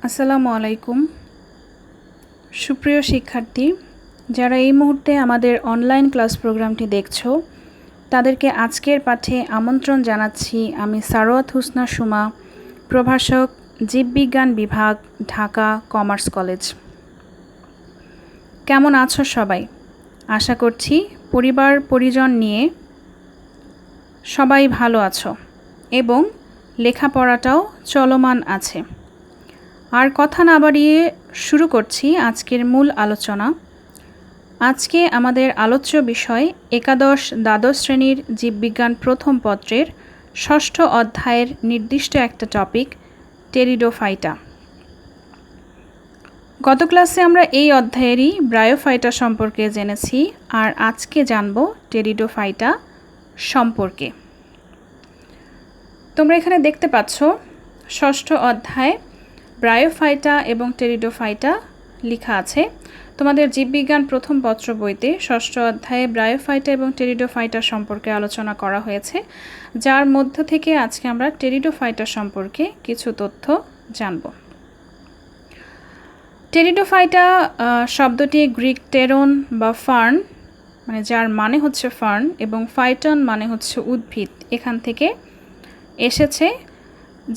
আসসালামু আলাইকুম সুপ্রিয় শিক্ষার্থী যারা এই মুহূর্তে আমাদের অনলাইন ক্লাস প্রোগ্রামটি দেখছো তাদেরকে আজকের পাঠে আমন্ত্রণ জানাচ্ছি আমি সারোয়াত হোসনা সুমা প্রভাষক জীববিজ্ঞান বিভাগ ঢাকা কমার্স কলেজ। কেমন আছো সবাই? আশা করছি পরিবার পরিজন নিয়ে সবাই ভালো আছো এবং লেখাপড়াটাও চলমান আছে। আর কথা না বাড়িয়ে শুরু করছি আজকের মূল আলোচনা। আজকে আমাদের আলোচ্য বিষয় একাদশ দ্বাদশ শ্রেণীর জীববিজ্ঞান প্রথম পত্রের ষষ্ঠ অধ্যায়ের নির্দিষ্ট একটা টপিক টেরিডোফাইটা। গত ক্লাসে আমরা এই অধ্যায়েরই ব্রায়োফাইটা সম্পর্কে জেনেছি, আর আজকে জানব টেরিডোফাইটা সম্পর্কে। তোমরা এখানে দেখতে পাচ্ছ ষষ্ঠ অধ্যায় ব্রায়োফাইটা এবং টেরিডোফাইটা লেখা আছে। তোমাদের জীববিজ্ঞান প্রথম পত্র বইতে ষষ্ঠ অধ্যায়ে ব্রায়োফাইটা এবং টেরিডোফাইটা সম্পর্কে আলোচনা করা হয়েছে, যার মধ্য থেকে আজকে আমরা টেরিডোফাইটা সম্পর্কে কিছু তথ্য জানব। টেরিডোফাইটা শব্দটি গ্রিক টেরন বা ফার্ন, মানে যার মানে হচ্ছে ফার্ন, এবং ফাইটন মানে হচ্ছে উদ্ভিদ, এখান থেকে এসেছে,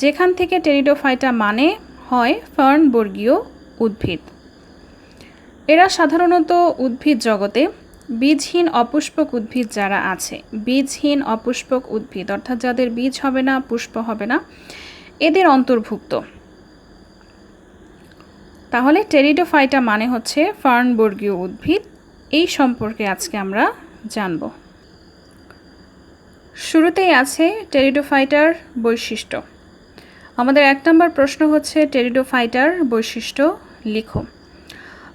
যেখান থেকে টেরিডোফাইটা মানে হয় ফার্ন বর্গীয় উদ্ভিদ। এরা সাধারণত উদ্ভিদ জগতে বীজহীন অপুষ্পক উদ্ভিদ যারা আছে, বীজহীন অপুষ্পক উদ্ভিদ অর্থাৎ যাদের বীজ হবে না, পুষ্প হবে না, এদের অন্তর্ভুক্ত। তাহলে টেরিডোফাইটা মানে হচ্ছে ফার্ন বর্গীয় উদ্ভিদ। এই সম্পর্কে আজকে আমরা জানব। শুরুতেই আছে টেরিডোফাইটার বৈশিষ্ট্য। আমাদের 1 নম্বর প্রশ্ন হচ্ছে টেরিডোফাইটার বৈশিষ্ট্য লিখো।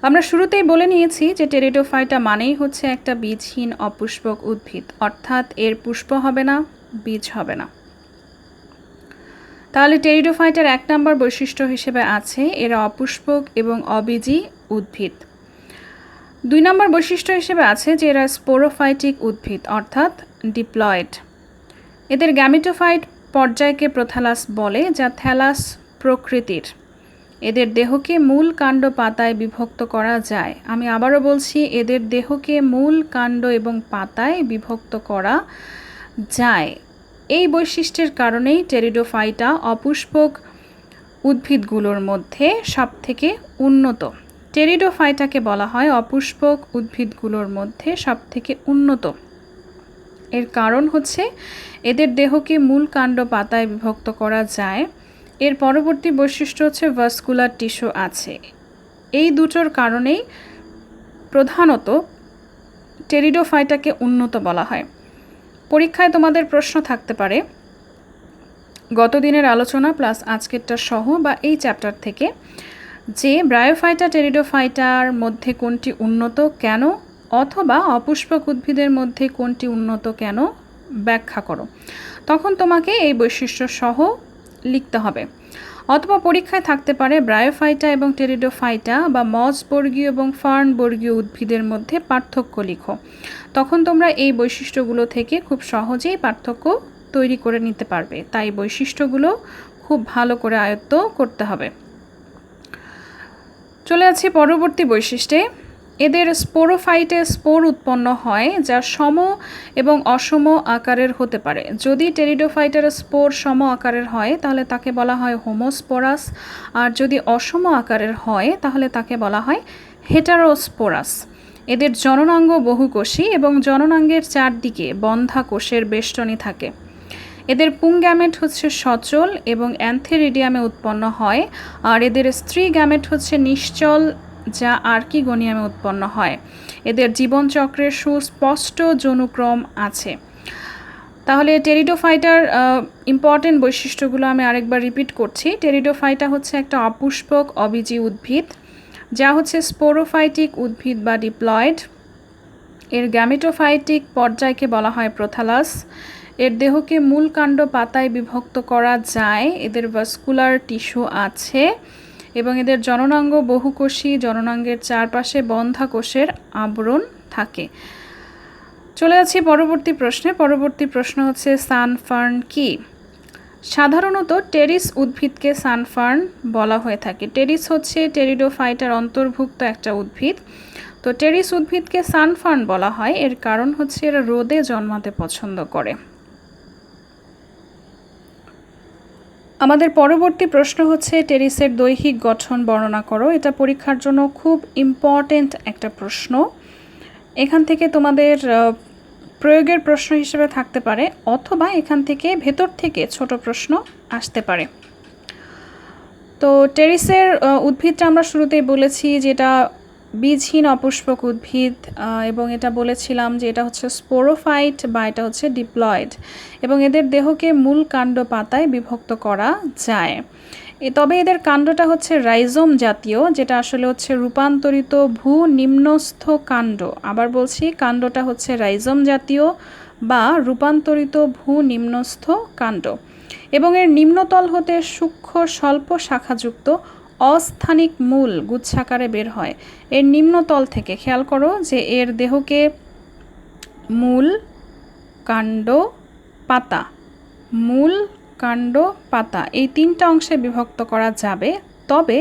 আমরা শুরুতেই বলে নিয়েছি যে টেরিডোফাইটা মানেই হচ্ছে একটা বীজহীন অপুষ্পক উদ্ভিদ, অর্থাৎ এর পুষ্প হবে না, বীজ হবে না। তাহলে টেরিডোফাইটার 1 নম্বর বৈশিষ্ট্য হিসেবে আছে এরা অপুষ্পক এবং অবীজী উদ্ভিদ। 2 নম্বর বৈশিষ্ট্য হিসেবে আছে যে এরা স্পোরোফাইটিক উদ্ভিদ অর্থাৎ ডিপ্লয়েড। এদের গ্যামেটোফাইট পর্যায়কে প্রোথালাস বলে, যা থ্যালাস প্রকৃতির। এদের দেহকে মূল কাণ্ড পাতায় বিভক্ত করা যায়। আমি আবারও বলছি, এদের দেহকে মূল কাণ্ড এবং পাতায় বিভক্ত করা যায়। এই বৈশিষ্ট্যের কারণেই টেরিডোফাইটা অপুষ্পক উদ্ভিদগুলোর মধ্যে সবথেকে উন্নত। টেরিডোফাইটাকে বলা হয় অপুষ্পক উদ্ভিদগুলোর মধ্যে সবথেকে উন্নত। এর কারণ হচ্ছে এদের দেহকে মূল কাণ্ড পাতায় বিভক্ত করা যায়। এর পরবর্তী বৈশিষ্ট্য হচ্ছে ভাস্কুলার টিস্যু আছে। এই দুটোর কারণেই প্রধানত টেরিডোফাইটাকে উন্নত বলা হয়। পরীক্ষায় তোমাদের প্রশ্ন থাকতে পারে গত দিনের আলোচনা প্লাস আজকেরটা সহ বা এই চ্যাপ্টার থেকে, যে ব্রায়োফাইটা টেরিডোফাইটার মধ্যে কোনটি উন্নত কেন, অথবা অপুষ্পক উদ্ভিদের মধ্যে কোনটি উন্নত কেন ব্যাখ্যা করো। তখন তোমাকে এই বৈশিষ্ট্য সহ লিখতে হবে। অথবা পরীক্ষায় থাকতে পারে ব্রায়োফাইটা এবং টেরিডোফাইটা বা মস বর্গীয় এবং ফার্ন বর্গীয় উদ্ভিদের মধ্যে পার্থক্য লিখো। তখন তোমরা এই বৈশিষ্ট্যগুলো থেকে খুব সহজেই পার্থক্য তৈরি করে নিতে পারবে। তাই বৈশিষ্ট্যগুলো খুব ভালো করে আয়ত্ত করতে হবে। চলে যাচ্ছি পরবর্তী বৈশিষ্ট্যে। এদের স্পোরোফাইটে স্পোর উৎপন্ন হয়, যা সম এবং অসম আকারের হতে পারে। যদি টেরিডোফাইটার স্পোর সম আকারের হয় তাহলে তাকে বলা হয় হোমোস্পোরাস, আর যদি অসম আকারের হয় তাহলে তাকে বলা হয় হেটারোস্পোরাস। এদের জননাঙ্গ বহুকোষী এবং জননাঙ্গের চারদিকে বন্ধা কোষের বেষ্টনী থাকে। এদের পুং গ্যামেট হচ্ছে সচল এবং অ্যান্থেরিডিয়ামে উৎপন্ন হয়, আর এদের স্ত্রী গ্যামেট হচ্ছে নিশ্চল, যা আর্কিগোনিয়ামে উৎপন্ন হয়। এদের জীবনচক্রের সুস্পষ্ট যৌনক্রম আছে। তাহলে টেরিডোফাইটার ইম্পর্টেন্ট বৈশিষ্ট্যগুলো আমি আরেকবার রিপিট করছি। টেরিডোফাইটা হচ্ছে একটা অপুষ্পক অবীজী উদ্ভিদ, যা হচ্ছে স্পোরোফাইটিক উদ্ভিদ বা ডিপ্লয়েড। এর গ্যামেটোফাইটিক পর্যায়কে বলা হয় প্রোথালাস। এর দেহকে মূল কাণ্ড পাতায় বিভক্ত করা যায়। এদের ভাস্কুলার টিস্যু আছে এবং এদের জননাঙ্গ বহুকোষী, জননাঙ্গের চারপাশে বন্ধা কোষের আবরণ থাকে। চলে যাচ্ছি পরবর্তী প্রশ্নে। পরবর্তী প্রশ্ন হচ্ছে সানফার্ন কি? সাধারণত টেরিস উদ্ভিদকে সানফার্ন বলা হয়ে থাকে। টেরিস হচ্ছে টেরিডোফাইটার অন্তর্ভুক্ত একটা উদ্ভিদ। তো টেরিস উদ্ভিদকে সানফার্ন বলা হয়, এর কারণ হচ্ছে এরা রোদে জন্মাতে পছন্দ করে। আমাদের পরবর্তী প্রশ্ন হচ্ছে টেরিসের দৈহিক গঠন বর্ণনা করো। এটা পরীক্ষার জন্য খুব ইম্পর্টেন্ট একটা প্রশ্ন। এখান থেকে তোমাদের প্রয়োগের প্রশ্ন হিসেবে থাকতে পারে, অথবা এখান থেকে ভেতর থেকে ছোট প্রশ্ন আসতে পারে। তো টেরিসের উদ্ভিদটা আমরা শুরুতেই বলেছি যেটা বীজহীন অপুষ্পক উদ্ভিদ, এবং এটা বলেছিলাম যে এটা হচ্ছে স্পোরোফাইট বা এটা হচ্ছে ডিপ্লয়েড, এবং এদের দেহকে মূল কাণ্ড পাতায় বিভক্ত করা যায়। তবে এদের কাণ্ডটা হচ্ছে রাইজোম জাতীয়, যেটা আসলে হচ্ছে রূপান্তরিত ভূ নিম্নস্থ কাণ্ড। আবার বলছি, কাণ্ডটা হচ্ছে রাইজোম জাতীয় বা রূপান্তরিত ভূ নিম্নস্থ কাণ্ড, এবং এর নিম্নতল হতে সূক্ষ্ম স্বল্প শাখাযুক্ত অস্থানিক মূল গুচ্ছাকারে বের হয়। এর নিম্নতল থেকে খেয়াল করো যে এর দেহকে মূল, কাণ্ড, পাতা, মূল, কাণ্ড, পাতা এই তিনটা অংশে বিভক্ত করা যাবে। তবে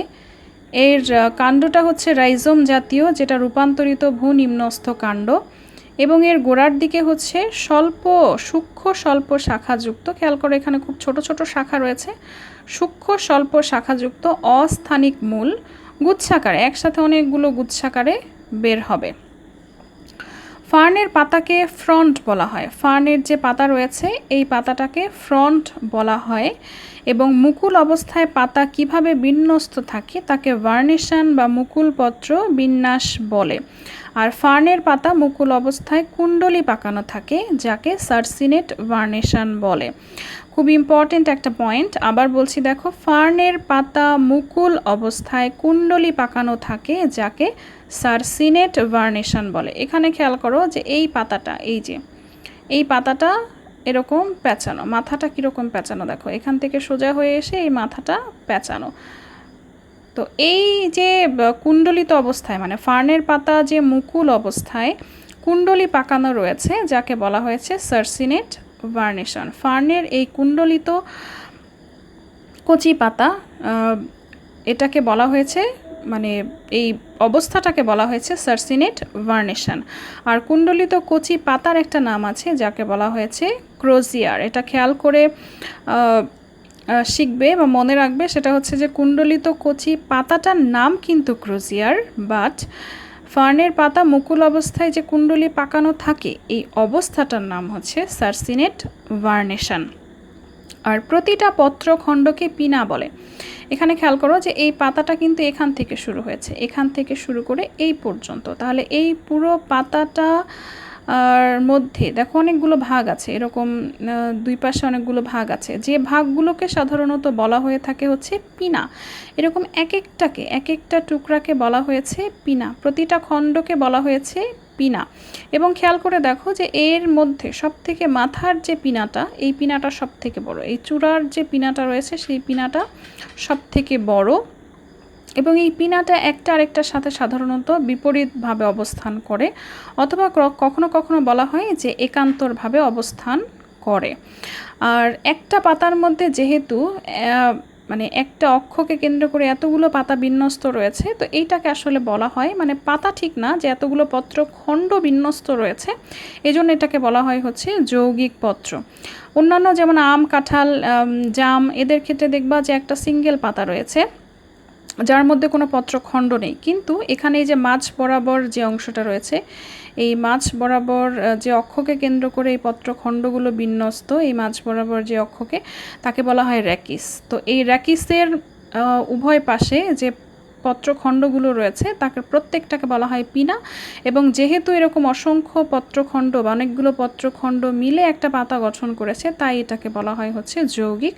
এর কাণ্ডটা হচ্ছে রাইজোম জাতীয়, যেটা রূপান্তরিত ভূ নিম্নস্থ কাণ্ড, এবং এর গোড়ার দিকে হচ্ছে সূক্ষ্ম স্বল্প শাখাযুক্ত, খেয়াল করে এখানে খুব ছোট ছোট শাখা রয়েছে, সূক্ষ্ম স্বল্প শাখাযুক্ত অস্থানিক মূল গুচ্ছাকারে, একসাথে অনেকগুলো গুচ্ছাকারে বের হবে। ফার্নের পাতাকে ফ্রন্ট বলা হয়। ফার্নের যে পাতা রয়েছে এই পাতাটাকে ফ্রন্ট বলা হয়, এবং মুকুল অবস্থায় পাতা কিভাবে বিন্যস্ত থাকে তাকে ভার্নিশন বা মুকুলপত্র বিন্যাস বলে। আর ফার্নের পাতা মুকুল অবস্থায় কুণ্ডলী পাকানো থাকে, যাকে সার্সিনেট ভার্নিশন বলে। খুব ইম্পর্টেন্ট একটা পয়েন্ট, আবার বলছি দেখো, ফার্নের পাতা মুকুল অবস্থায় কুণ্ডলী পাকানো থাকে, যাকে সার্সিনেট ভার্নিশন বলে। এখানে খেয়াল করো যে এই পাতাটা, এই পাতাটা এরকম পেঁচানো, মাথাটা কীরকম পেঁচানো দেখো, এখান থেকে সোজা হয়ে এসে এই মাথাটা পেঁচানো। তো এই যে কুণ্ডলিত অবস্থায়, মানে ফার্নের পাতা যে মুকুল অবস্থায় কুণ্ডলী পাকানো রয়েছে, যাকে বলা হয়েছে সার্সিনেট ভার্নিশন। ফার্নের এই কুণ্ডলিত কচি পাতা, এটাকে বলা হয়েছে, মানে এই অবস্থাটাকে বলা হয়েছে সার্সিনেট ভার্নিশন। আর কুণ্ডলিত কচি পাতার একটা নাম আছে, যাকে বলা হয়েছে ক্রোজিয়ার। এটা খেয়াল করে শিখবে বা মনে রাখবে, সেটা হচ্ছে যে কুণ্ডলিত কচি পাতাটার নাম কিন্তু ক্রোজিয়ার, বাট ফার্নের পাতা মুকুল অবস্থায় যে কুণ্ডলী পাকানো থাকে এই অবস্থাটার নাম হচ্ছে সার্সিনেট ভার্নিশন। আর প্রতিটা পত্রখণ্ডকে পিনা বলে। এখানে খেয়াল করো যে এই পাতাটা কিন্তু এখান থেকে শুরু হয়েছে, এখান থেকে শুরু করে এই পর্যন্ত। তাহলে এই পুরো পাতাটা আর মধ্যে দেখো অনেকগুলো ভাগ আছে, এরকম দুই পাশে অনেকগুলো ভাগ আছে, যে ভাগগুলোকে সাধারণত বলা হয়ে থাকে হচ্ছে পিনা। এরকম এক একটা টুকরাকে বলা হয়েছে পিনা, প্রতিটা খণ্ডকে বলা হয়েছে পিনা। এবং খেয়াল করে দেখো যে এর মধ্যে সবথেকে মাথার যে পিনাটা, এই পিনাটা সবথেকে বড়, এই চূড়ার যে পিনাটা রয়েছে সেই পিনাটা সবথেকে বড়, এবং এই পিনাটা একটা আরেকটার সাথে সাধারণত বিপরীতভাবে অবস্থান করে, অথবা কখনো কখনো বলা হয় যে একান্তরভাবে অবস্থান করে। আর একটা পাতার মধ্যে যেহেতু মানে একটা অক্ষকে কেন্দ্র করে এতগুলো পাতা বিন্যস্ত রয়েছে, তো এইটাকে আসলে বলা হয়, মানে পাতা ঠিক না, যে এতগুলো পত্রখণ্ড বিন্যস্ত রয়েছে, এজন্য এটাকে বলা হয় হচ্ছে যৌগিক পত্র। অন্যান্য যেমন আম, কাঁঠাল, জাম, এদের ক্ষেত্রে দেখবা যে একটা সিঙ্গেল পাতা রয়েছে যার মধ্যে কোনো পত্রখণ্ড নেই, কিন্তু এখানে এই যে মাঝ বরাবর যে অংশটা রয়েছে, এই মাঝ বরাবর যে অক্ষকে কেন্দ্র করে এই পত্রখণ্ডগুলো বিন্যস্ত, এই মাঝ বরাবর যে অক্ষকে, তাকে বলা হয় র্যাকিস। তো এই র্যাকিসের উভয় পাশে যে পত্রখণ্ডগুলো রয়েছে তাকে প্রত্যেকটাকে বলা হয় পিনা, এবং যেহেতু এরকম অসংখ্য পত্রখণ্ড বা অনেকগুলো পত্রখণ্ড মিলে একটা পাতা গঠন করেছে, তাই এটাকে বলা হয় হচ্ছে যৌগিক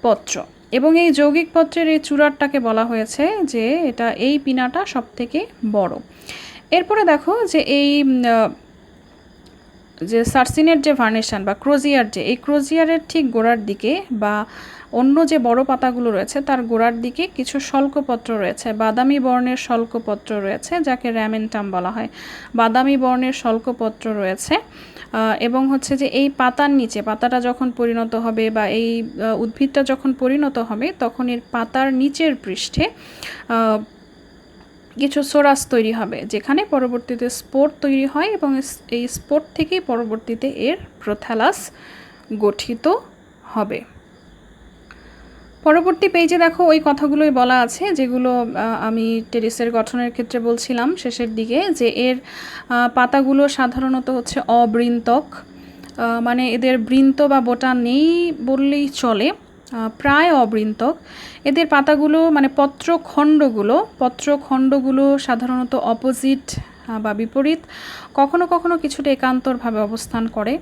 পত্র। এবং এই যৌগিক পত্রের এই চূড়ারটাকে বলা হয়েছে যে এটা, এই পিনাটা সবথেকে বড়। এরপরে দেখো যে এই যে সার্সিনেট যে ভার্নিশন বা ক্রোজিয়ার, যে এই ক্রোজিয়ারের ঠিক গোড়ার দিকে বা অন্য যে বড় পাতাগুলো রয়েছে তার গোড়ার দিকে কিছু শল্কপত্র রয়েছে, বাদামি বর্ণের শল্কপত্র রয়েছে, যাকে র্যামেন্টাম বলা হয়। বাদামি বর্ণের শল্কপত্র রয়েছে এবং হচ্ছে যে এই পাতার নিচে, পাতাটা যখন পরিণত হবে বা এই উদ্ভিদটা যখন পরিণত হবে তখন এর পাতার নিচের পৃষ্ঠে কিছু সোরাস তৈরি হবে, যেখানে পরবর্তীতে স্পোর তৈরি হয় এবং এই স্পোর থেকেই পরবর্তীতে এর প্রোথ্যালাস গঠিত হবে। পরবর্তী পেজে দেখো ওই কথাগুলোই বলা আছে যেগুলো আমি টেরিসের গঠনের ক্ষেত্রে বলছিলাম শেষের দিকে, যে এর পাতাগুলো সাধারণত হচ্ছে অবৃন্তক, মানে এদের বৃন্ত বা বোটা নেই বললেই চলে, প্রায় অবৃন্তক। এদের পাতাগুলো মানে পত্রখণ্ডগুলো সাধারণত অপোজিট বা বিপরীত, কখনো কখনো কিছুটা একান্তরভাবে অবস্থান করে।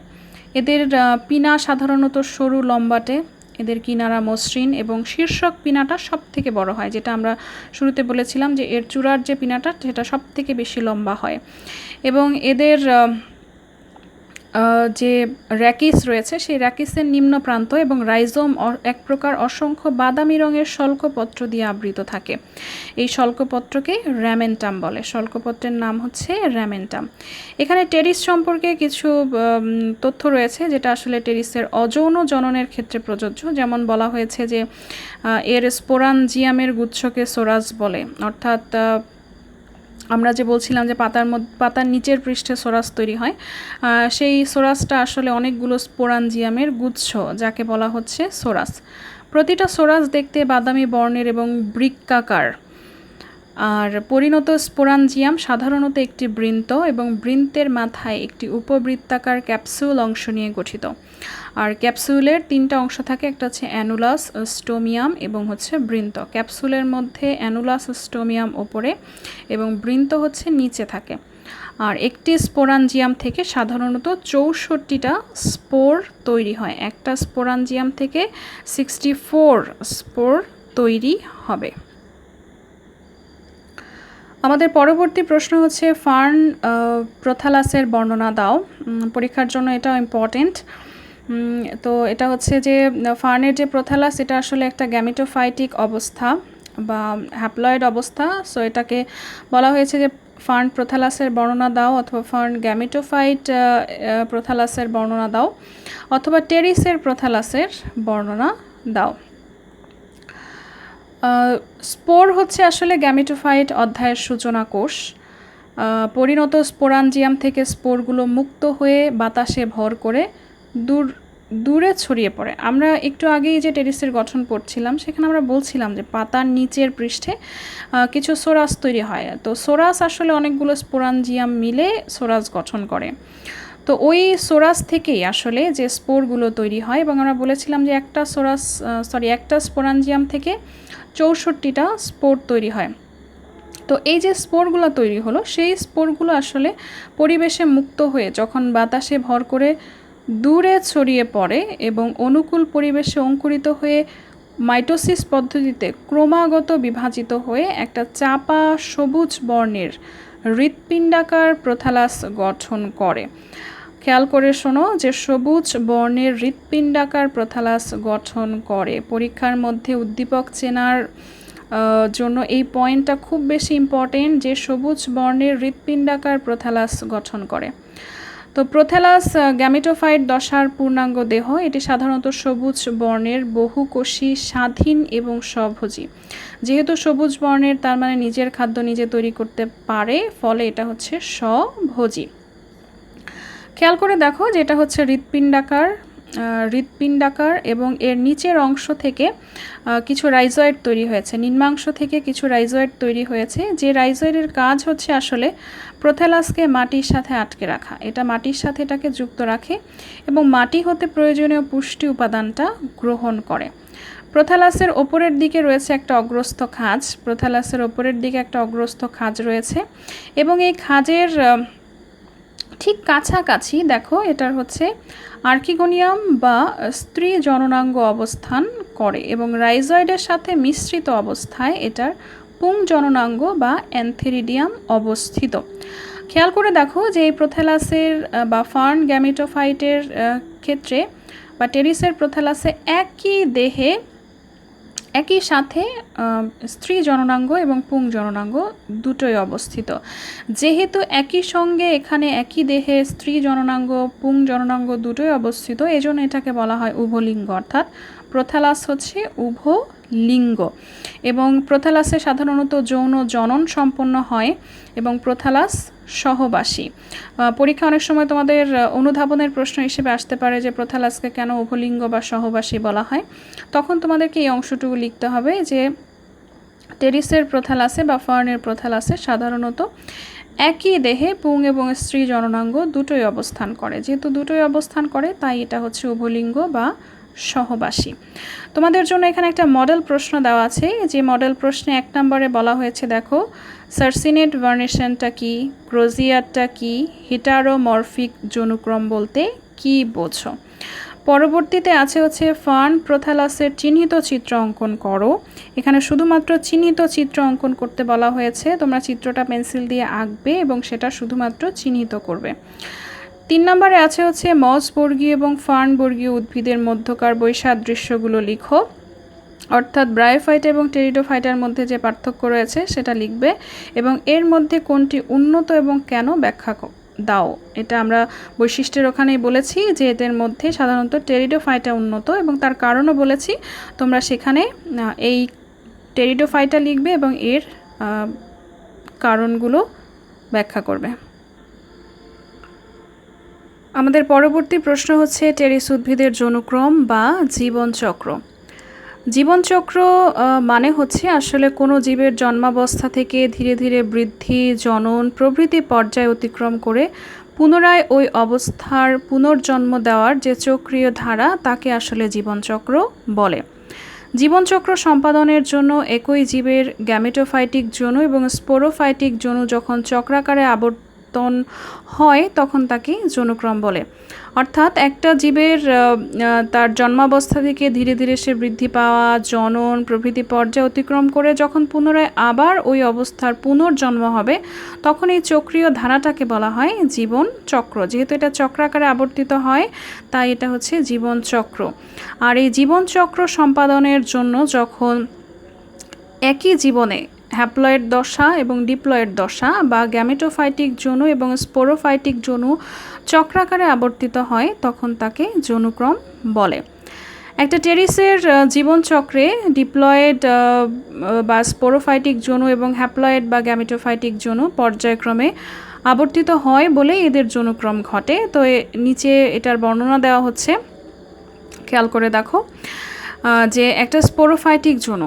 এদের পিনা সাধারণত সরু লম্বাটে, এদের কিনারা মসৃণ এবং শীর্ষক পিনাটা সব থেকে বড় হয়, যেটা আমরা শুরুতে বলেছিলাম যে এর চূড়ার যে পিনাটা সেটা সব থেকে বেশি লম্বা হয়। এবং এদের যে র্যাকিস রয়েছে সেই র্যাকিসের নিম্ন প্রান্ত এবং রাইজোম এক প্রকার অসংখ্য বাদামি রঙের শল্কপত্র দিয়ে আবৃত থাকে। এই শল্কপত্রকে র্যামেন্টাম বলে, শল্কপত্রের নাম হচ্ছে র্যামেন্টাম। এখানে টেরিস সম্পর্কে কিছু তথ্য রয়েছে যেটা আসলে টেরিসের অযৌন জননের ক্ষেত্রে প্রযোজ্য। যেমন বলা হয়েছে যে এর স্পোরানজিয়ামের গুচ্ছকে সোরাস বলে, অর্থাৎ আমরা যে বলছিলাম যে পাতার নিচের পৃষ্ঠে সোরাস তৈরি হয়, সেই সোরাসটা আসলে অনেকগুলো স্পোরানজিয়ামের গুচ্ছ, যাকে বলা হচ্ছে সোরাস। প্রতিটা সোরাস দেখতে বাদামি বর্ণের এবং বৃক্কাকার। আর পরিণত স্পোরানজিয়াম সাধারণত একটি বৃন্ত এবং বৃন্তের মাথায় একটি উপবৃত্তাকার ক্যাপসুল অংশ নিয়ে গঠিত। আর ক্যাপসুলের তিনটা অংশ থাকে, একটা হচ্ছে অ্যানুলাস, স্টোমিয়াম এবং হচ্ছে বৃন্ত। ক্যাপসুলের মধ্যে অ্যানুলাস, স্টোমিয়াম ওপরে এবং বৃন্ত হচ্ছে নিচে থাকে। আর একটি স্পোরানজিয়াম থেকে সাধারণত 64টা স্পোর তৈরি হয়। একটা স্পোরানজিয়াম থেকে 64 স্পোর তৈরি হবে। আমাদের পরবর্তী প্রশ্ন হচ্ছে ফার্ন প্রোথ্যালাসের বর্ণনা দাও। পরীক্ষার জন্য এটা ইম্পর্টেন্ট। তো এটা হচ্ছে যে ফার্নের যে প্রোথ্যালাস এটা আসলে একটা গ্যামেটোফাইটিক অবস্থা বা হ্যাপ্লয়েড অবস্থা। সো এটাকে বলা হয়েছে যে ফার্ন প্রোথ্যালাসের বর্ণনা দাও, অথবা ফার্ন গ্যামেটোফাইট প্রোথ্যালাসের বর্ণনা দাও, অথবা টেরিসের প্রোথ্যালাসের বর্ণনা দাও। স্পোর হচ্ছে আসলে গ্যামেটোফাইট অধ্যায়ের সূচনা কোষ। পরিণত স্পোরানজিয়াম থেকে স্পোরগুলো মুক্ত হয়ে বাতাসে ভর করে দূরে ছড়িয়ে পড়ে। আমরা একটু আগেই যে টেরিসের গঠন পড়ছিলাম সেখানে আমরা বলছিলাম যে পাতার নিচের পৃষ্ঠে কিছু সোরাস তৈরি হয়। তো সোরাস আসলে অনেকগুলো স্পোরানজিয়াম মিলে সোরাস গঠন করে। তো ওই সোরাস থেকেই আসলে যে স্পোরগুলো তৈরি হয়, এবং আমরা বলেছিলাম যে একটা স্পোরানজিয়াম থেকে 64টা স্পোর তৈরি হয়। তো এই যে স্পোরগুলো তৈরি হলো, সেই স্পোরগুলো আসলে পরিবেশে মুক্ত হয়ে যখন বাতাসে ভর করে দূরে ছড়িয়ে পড়ে এবং অনুকূল পরিবেশে অঙ্কুরিত হয়ে মাইটোসিস পদ্ধতিতে ক্রমাগত বিভাজিত হয়ে একটা চাপা সবুজ বর্ণের হৃৎপিণ্ডাকার প্রোথ্যালাস গঠন করে। খেয়াল করে শোনো যে সবুজ বর্ণের হৃৎপিণ্ডাকার প্রোথ্যালাস গঠন করে। পরীক্ষার মধ্যে উদ্দীপক চেনার জন্য এই পয়েন্টটা খুব বেশি ইম্পর্টেন্ট, যে সবুজ বর্ণের হৃৎপিণ্ডাকার প্রোথ্যালাস গঠন করে। তো প্রোথ্যালাস গ্যামেটোফাইট দশার পূর্ণাঙ্গ দেহ। এটি সাধারণত সবুজ বর্ণের, বহুকোষী, স্বাধীন এবং স্বভোজী। যেহেতু সবুজ বর্ণের তার মানে নিজের খাদ্য নিজে তৈরি করতে পারে, ফলে এটা হচ্ছে স্বভোজী। খেয়াল করে দেখো যে এটা হচ্ছে হৃৎপিণ্ডাকার এবং এর নিচের অংশ থেকে কিছু রাইজয়েড তৈরি হয়েছে, নিম্নাংশ থেকে কিছু রাইজয়েড তৈরি হয়েছে, যে রাইজয়েডের কাজ হচ্ছে আসলে প্রোথ্যালাসকে মাটির সাথে আটকে রাখা। এটা মাটির সাথে এটাকে যুক্ত রাখে এবং মাটি হতে প্রয়োজনীয় পুষ্টি উপাদানটা গ্রহণ করে। প্রোথ্যালাসের ওপরের দিকে রয়েছে একটা অগ্রস্থ খাঁজ রয়েছে এবং এই খাঁজের ঠিক কাছাকাছি দেখো এটার হচ্ছে আর্কিগোনিয়াম বা স্ত্রী জননাঙ্গ অবস্থান করে এবং রাইজয়েডের সাথে মিশ্রিত অবস্থায় এটার পুং জননাঙ্গ বা অ্যান্থেরিডিয়াম অবস্থিত। খেয়াল করে দেখো যে এই প্রোথ্যালাসের বা ফার্ন গ্যামেটোফাইটের ক্ষেত্রে বা টেরিসের প্রোথ্যালাসে একই দেহে একই সাথে স্ত্রী জননাঙ্গ এবং পুং জননাঙ্গ দুটোই অবস্থিত। যেহেতু একই সঙ্গে এখানে একই দেহে স্ত্রী জননাঙ্গ পুং জননাঙ্গ দুটোই অবস্থিত, এজন্য এটাকে বলা হয় উভলিঙ্গ, অর্থাৎ প্রোথ্যালাস হচ্ছে উভলিঙ্গ। এবং প্রোথ্যালাসে সাধারণত যৌন জনন সম্পন্ন হয় এবং প্রোথ্যালাস সহবাসী। পরীক্ষা অনেক সময় তোমাদের অনুধাবনের প্রশ্ন হিসেবে আসতে পারে যে প্রোথ্যালাসকে কেন উভলিঙ্গ বা সহবাসী বলা হয়। তখন তোমাদেরকে এই অংশটুকু লিখতে হবে যে টেরিসের প্রোথ্যালাসে বা ফার্নের প্রোথ্যালাসে সাধারণত একই দেহে পুং এবং স্ত্রী জননাঙ্গ দুটোই অবস্থান করে। যেহেতু দুটোই অবস্থান করে তাই এটা হচ্ছে উভলিঙ্গ বা সহবাসী। তোমাদের জন্য এখানে একটা মডেল প্রশ্ন দেওয়া আছে, যে মডেল প্রশ্নে 1 নম্বরে বলা হয়েছে, দেখো সার্সিনেট ভার্নেশনটা কি, ক্রোজিয়ারটা কি, হিটারোমরফিক যৌনক্রম বলতে কি বোঝো। পরবর্তীতে আছে হচ্ছে ফার্ন প্রোথ্যালাসের চিহ্নিত চিত্র অঙ্কন করো। এখানে শুধুমাত্র চিহ্নিত চিত্র অঙ্কন করতে বলা হয়েছে, তোমরা চিত্রটা পেন্সিল দিয়ে আঁকবে এবং সেটা শুধুমাত্র চিহ্নিত করবে। 3 নম্বরে আছে হচ্ছে মস বর্গীয় এবং ফার্ন বর্গীয় উদ্ভিদের মধ্যকার বৈসাদৃশ্যগুলো লিখো, অর্থাৎ ব্রায়োফাইটা এবং টেরিডোফাইটার মধ্যে যে পার্থক্য রয়েছে সেটা লিখবে এবং এর মধ্যে কোনটি উন্নত এবং কেন ব্যাখ্যা দাও। এটা আমরা বৈশিষ্ট্যের ওখানেই বলেছি যে এদের মধ্যে সাধারণত টেরিডোফাইটা উন্নত এবং তার কারণও বলেছি। তোমরা সেখানে এই টেরিডোফাইটা লিখবে এবং এর কারণগুলো ব্যাখ্যা করবে। আমাদের পরবর্তী প্রশ্ন হচ্ছে টেরিস উদ্ভিদের যৌনক্রম বা জীবনচক্র। জীবনচক্র মানে হচ্ছে আসলে কোনো জীবের জন্মাবস্থা থেকে ধীরে ধীরে বৃদ্ধি, জনন প্রভৃতি পর্যায় অতিক্রম করে পুনরায় ওই অবস্থার পুনর্জন্ম দেওয়ার যে চক্রীয় ধারা তাকে আসলে জীবনচক্র বলে। জীবনচক্র সম্পাদনের জন্য একই জীবের গ্যামেটোফাইটিক যৌন এবং স্পোরোফাইটিক যৌন যখন চক্রাকারে আবর্তন হয় তখন তাকে যৌনক্রম বলে। অর্থাৎ একটা জীবের তার জন্মাবস্থা থেকে ধীরে ধীরে সে বৃদ্ধি পাওয়া, জনন প্রভৃতি পর্যায় অতিক্রম করে যখন পুনরায় আবার ওই অবস্থার পুনর্জন্ম হবে তখন এই চক্রীয় ধারাটাকে বলা হয় জীবন চক্র। যেহেতু এটা চক্রাকারে আবর্তিত হয় তাই এটা হচ্ছে জীবন চক্র। আর এই জীবন চক্র সম্পাদনের জন্য যখন একই জীবনে হ্যাপ্লয়েড দশা এবং ডিপ্লয়েড দশা বা গ্যামেটোফাইটিক যৌন এবং স্পোরোফাইটিক যৌন চক্রাকারে আবর্তিত হয় তখন তাকে যৌনক্রম বলে। একটা টেরিসের জীবনচক্রে ডিপ্লয়েড বা স্পোরোফাইটিক যৌন এবং হ্যাপ্লয়েড বা গ্যামেটোফাইটিক যৌন পর্যায়ক্রমে আবর্তিত হয় বলে এদের যৌনক্রম ঘটে। তো নিচে এটার বর্ণনা দেওয়া হচ্ছে, খেয়াল করে দেখো যে একটা স্পোরোফাইটিক যৌন,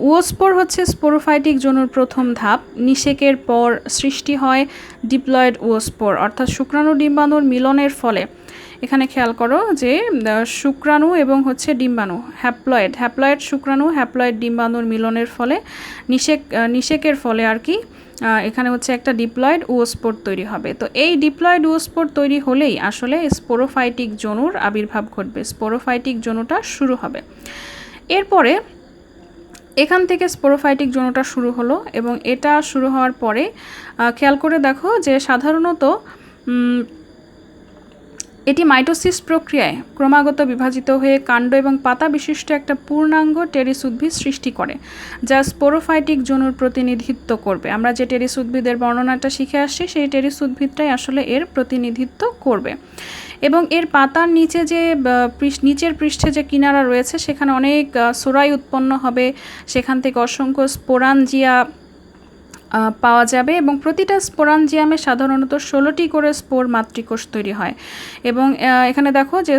উওস্পোর হচ্ছে স্পোরোফাইটিক যৌনর প্রথম ধাপ। নিষেকের পর সৃষ্টি হয় ডিপ্লয়েড উওস্পোর, অর্থাৎ শুক্রাণু ডিম্বাণুর মিলনের ফলে। এখানে খেয়াল করো যে শুক্রাণু এবং হচ্ছে ডিম্বাণু হ্যাপ্লয়েড শুক্রাণু হ্যাপ্লয়েড ডিম্বাণুর মিলনের ফলে নিষেকের ফলে আর কি এখানে হচ্ছে একটা ডিপ্লয়েড উওস্পোর তৈরি হবে। তো এই ডিপ্লয়েড উওস্পোর তৈরি হলেই আসলে স্পোরোফাইটিক যৌনুর আবির্ভাব ঘটবে, স্পোরোফাইটিক যৌনটা শুরু হবে। এরপরে এখান থেকে স্পোরোফাইটিক যৌনটা শুরু হলো এবং এটা শুরু হওয়ার পরে খেয়াল করে দেখো যে সাধারণত এটি মাইটোসিস প্রক্রিয়ায় ক্রমাগত বিভাজিত হয়ে কাণ্ড এবং পাতা বিশিষ্ট একটা পূর্ণাঙ্গ টেরিস উদ্ভিদ সৃষ্টি করে, যা স্পোরোফাইটিক যৌনুর প্রতিনিধিত্ব করবে। আমরা যে টেরিস উদ্ভিদের বর্ণনাটা শিখে আসছি সেই টেরিস উদ্ভিদটাই আসলে এর প্রতিনিধিত্ব করবে। এবং এর পাতার নিচে যে নিচের পৃষ্ঠে যে কিনারা রয়েছে সেখানে অনেক সোরাই উৎপন্ন হবে, সেখান থেকে অসংখ্য স্পোরাঞ্জিয়া পাওয়া যাবে এবং প্রতিটা স্পোরাঞ্জিয়ামে সাধারণত 16টি করে স্পোর মাতৃকোষ তৈরি হয়। এবং এখানে দেখো যে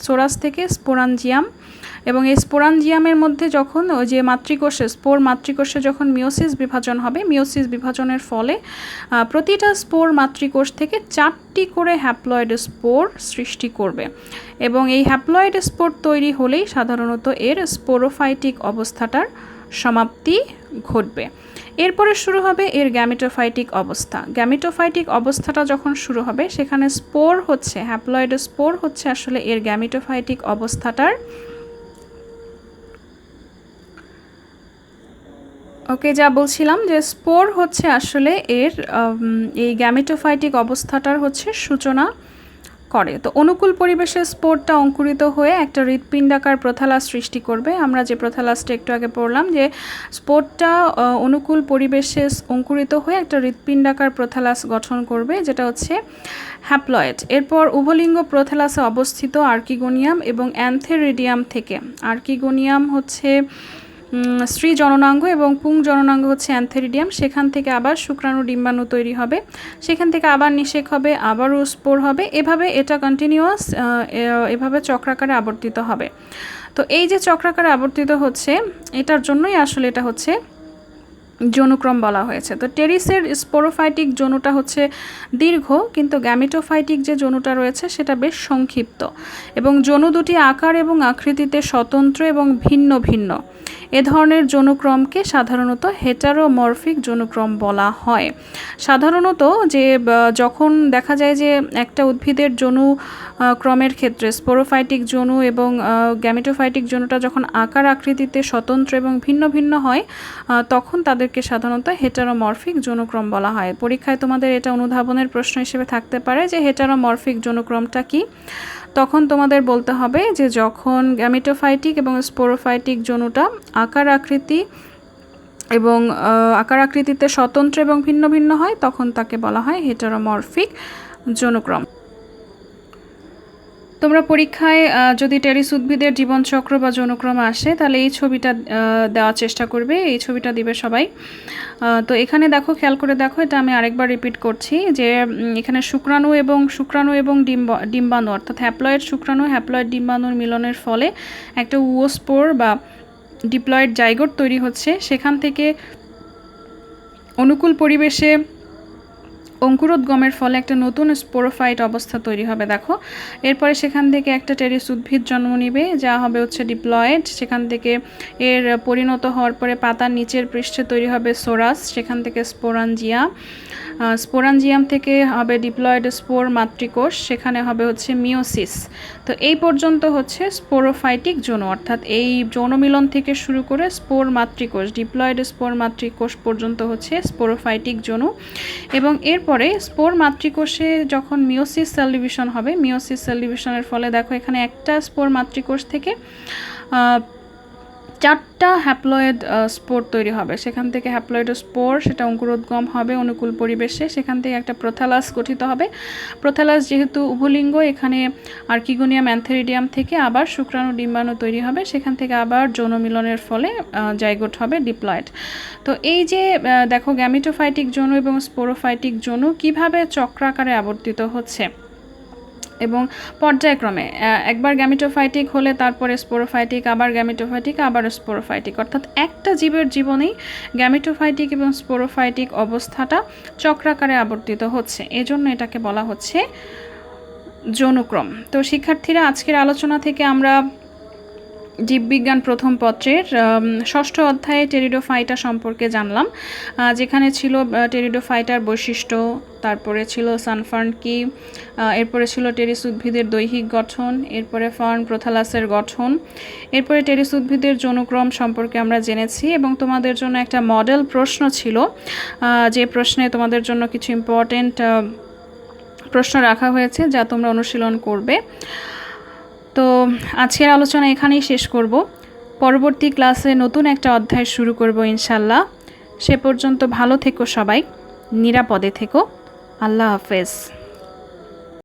সোরাস থেকে স্পোরাঞ্জিয়াম, এবং এই স্পোরাঞ্জিয়ামের মধ্যে যখন ওই যে স্পোর মাতৃকোষে যখন মিওসিস বিভাজন হবে, মিওসিস বিভাজনের ফলে প্রতিটা স্পোর মাতৃকোষ থেকে 4টি করে হ্যাপ্লয়েড স্পোর সৃষ্টি করবে এবং এই হ্যাপ্লয়েড স্পোর তৈরি হলেই সাধারণত এর স্পোরোফাইটিক অবস্থাটার সমাপ্তি ঘটবে। এরপরে শুরু হবে এর গ্যামেটোফাইটিক অবস্থা। গ্যামেটোফাইটিক অবস্থাটা যখন শুরু হবে সেখানে স্পোর হচ্ছে হ্যাপ্লয়েড স্পোর হচ্ছে আসলে এর গ্যামেটোফাইটিক অবস্থাটার যা বলছিলাম যে স্পোর হচ্ছে আসলে এর এই গ্যামেটোফাইটিক অবস্থাটার হচ্ছে সূচনা করে। তো অনুকূল পরিবেশে স্পোরটা অঙ্কুরিত হয়ে একটা হৃৎপিণ্ডাকার প্রথালাস সৃষ্টি করবে। আমরা যে প্রথালাসটা একটু আগে পড়লাম যে স্পোরটা অনুকূল পরিবেশে অঙ্কুরিত হয়ে একটা হৃৎপিণ্ডাকার প্রথালাস গঠন করবে, যেটা হচ্ছে হ্যাপ্লয়েড। এরপর উভলিঙ্গ প্রথালাসে অবস্থিত আর্কিগোনিয়াম এবং অ্যান্থেরিডিয়াম থেকে, আর্কিগোনিয়াম হচ্ছে স্ত্রী জননাঙ্গ এবং পুং জননাঙ্গ হচ্ছে অ্যান্থেরিডিয়াম, সেখান থেকে আবার শুক্রাণু ডিম্বাণু তৈরি হবে, সেখান থেকে আবার নিষেক হবে, আবারও স্পোর হবে, এভাবে এটা কন্টিনিউয়াস এভাবে চক্রাকারে আবর্তিত হবে। তো এই যে চক্রাকারে আবর্তিত হচ্ছে, এটার জন্যই আসলে এটা হচ্ছে যৌনক্রম বলা হয়েছে। তো টেরিসের স্পোরোফাইটিক যৌনটা হচ্ছে দীর্ঘ, কিন্তু গ্যামেটোফাইটিক যে যৌনটা রয়েছে সেটা বেশ সংক্ষিপ্ত, এবং যৌন দুটি আকার এবং আকৃতিতে স্বতন্ত্র এবং ভিন্ন ভিন্ন। এ ধরনের যৌনক্রমকে সাধারণত হেটারোমরফিক যৌনক্রম বলা হয়। সাধারণত যে যখন দেখা যায় যে একটা উদ্ভিদের যৌন ক্রমের ক্ষেত্রে স্পোরোফাইটিক যৌন এবং গ্যামেটোফাইটিক যৌনটা যখন আকার আকৃতিতে স্বতন্ত্র এবং ভিন্ন ভিন্ন হয়, তখন তাদেরকে সাধারণত হেটারোমরফিক যৌনক্রম বলা হয়। পরীক্ষায় তোমাদের এটা অনুধাবনের প্রশ্ন হিসেবে থাকতে পারে যে হেটারোমরফিক যৌনক্রমটা কি। তখন তোমাদের বলতে হবে যে যখন গ্যামেটোফাইটিক এবং স্পোরোফাইটিক যৌনটা আকার আকৃতিতে স্বতন্ত্র এবং ভিন্ন ভিন্ন হয়, তখন তাকে বলা হয় হেটারোমরফিক যৌনক্রম। তোমরা পরীক্ষায় যদি টেরিস উদ্ভিদের জীবনচক্র বা যৌনক্রম আসে, তাহলে এই ছবিটা দেওয়ার চেষ্টা করবে, এই ছবিটা দিবে সবাই। তো এখানে দেখো, খেয়াল করে দেখো, এটা আমি আরেকবার রিপিট করছি যে এখানে শুক্রাণু এবং ডিম্বাণু অর্থাৎ হ্যাপ্লয়েড শুক্রাণু হ্যাপ্লয়েড ডিম্বাণুর মিলনের ফলে একটা উওস্পোর বা ডিপ্লয়েড জাইগোট তৈরি হচ্ছে। সেখান থেকে অনুকূল পরিবেশে অঙ্কুরোদ্গমের ফলে একটা নতুন স্পোরোফাইট অবস্থা তৈরি হবে। দেখো, এরপরে সেখান থেকে একটা টেরিস উদ্ভিদ জন্ম নিবে, যা হবে হচ্ছে ডিপ্লয়েড। সেখান থেকে এর পরিণত হওয়ার পরে পাতার নিচের পৃষ্ঠে তৈরি হবে সোরাস, সেখান থেকে স্পোরাঞ্জিয়াম থেকে হবে ডিপ্লয়েড স্পোর মাতৃকোষ, সেখানে হবে হচ্ছে মিওসিস। তো এই পর্যন্ত হচ্ছে স্পোরোফাইটিক যৌন, অর্থাৎ এই যৌন মিলন থেকে শুরু করে স্পোর মাতৃকোষ, ডিপ্লয়েড স্পোর মাতৃকোষ পর্যন্ত হচ্ছে স্পোরোফাইটিক যৌন। এবং এরপরে স্পোর মাতৃকোষে যখন মিওসিস সেল ডিভিশন হবে, মিওসিস সেল ডিভিশনের ফলে দেখো এখানে একটা স্পোর মাতৃকোষ থেকে 4টা হ্যাপ্লয়েড স্পোর তৈরি হবে। সেখান থেকে হ্যাপ্লয়েড স্পোর, সেটা অঙ্কুরোদ্গম হবে অনুকূল পরিবেশে, সেখান থেকে একটা প্রথালাস গঠিত হবে। প্রথালাস যেহেতু উভলিঙ্গ, এখানে আর্কিগোনিয়াম অ্যান্থেরিডিয়াম থেকে আবার শুক্রাণু ডিম্বাণু তৈরি হবে, সেখান থেকে আবার যৌন মিলনের ফলে জাইগোট হবে ডিপ্লয়েড। তো এই যে দেখো গ্যামেটোফাইটিক যৌন এবং স্পোরোফাইটিক যৌন কিভাবে চক্রাকারে আবর্তিত হচ্ছে এবং পর্যায়ক্রমে একবার গ্যামেটোফাইটিক হলে তারপরে স্পোরোফাইটিক, আবার গ্যামেটোফাইটিক, আবার স্পোরোফাইটিক, অর্থাৎ একটা জীবের জীবনেই গ্যামেটোফাইটিক এবং স্পোরোফাইটিক অবস্থাটা চক্রাকারে আবর্তিত হচ্ছে, এজন্য এটাকে বলা হচ্ছে যৌনক্রম। তো শিক্ষার্থীরা, আজকের আলোচনা থেকে আমরা জীববিজ্ঞান প্রথম পত্রের 6ষ্ঠ অধ্যায়ে টেরিডোফাইটা সম্পর্কে জানলাম, যেখানে ছিল টেরিডোফাইটার বৈশিষ্ট্য, তারপরে ছিল সানফার্ন কি, এরপরে ছিল টেরিস উদ্ভিদের দৈহিক গঠন, এরপরে ফার্ন প্রথালাসের গঠন, এরপরে টেরিস উদ্ভিদের যৌনক্রম সম্পর্কে আমরা জেনেছি। এবং তোমাদের জন্য একটা মডেল প্রশ্ন ছিল, যে প্রশ্নে তোমাদের জন্য কিছু ইম্পর্টেন্ট প্রশ্ন রাখা হয়েছে, যা তোমরা অনুশীলন করবে। তো আজকের আলোচনা এখানেই শেষ করব। পরবর্তী ক্লাসে নতুন একটা অধ্যায় শুরু করব ইনশাল্লাহ। সে পর্যন্ত ভালো থেকো সবাই, নিরাপদে থেকো। আল্লাহ হাফেজ।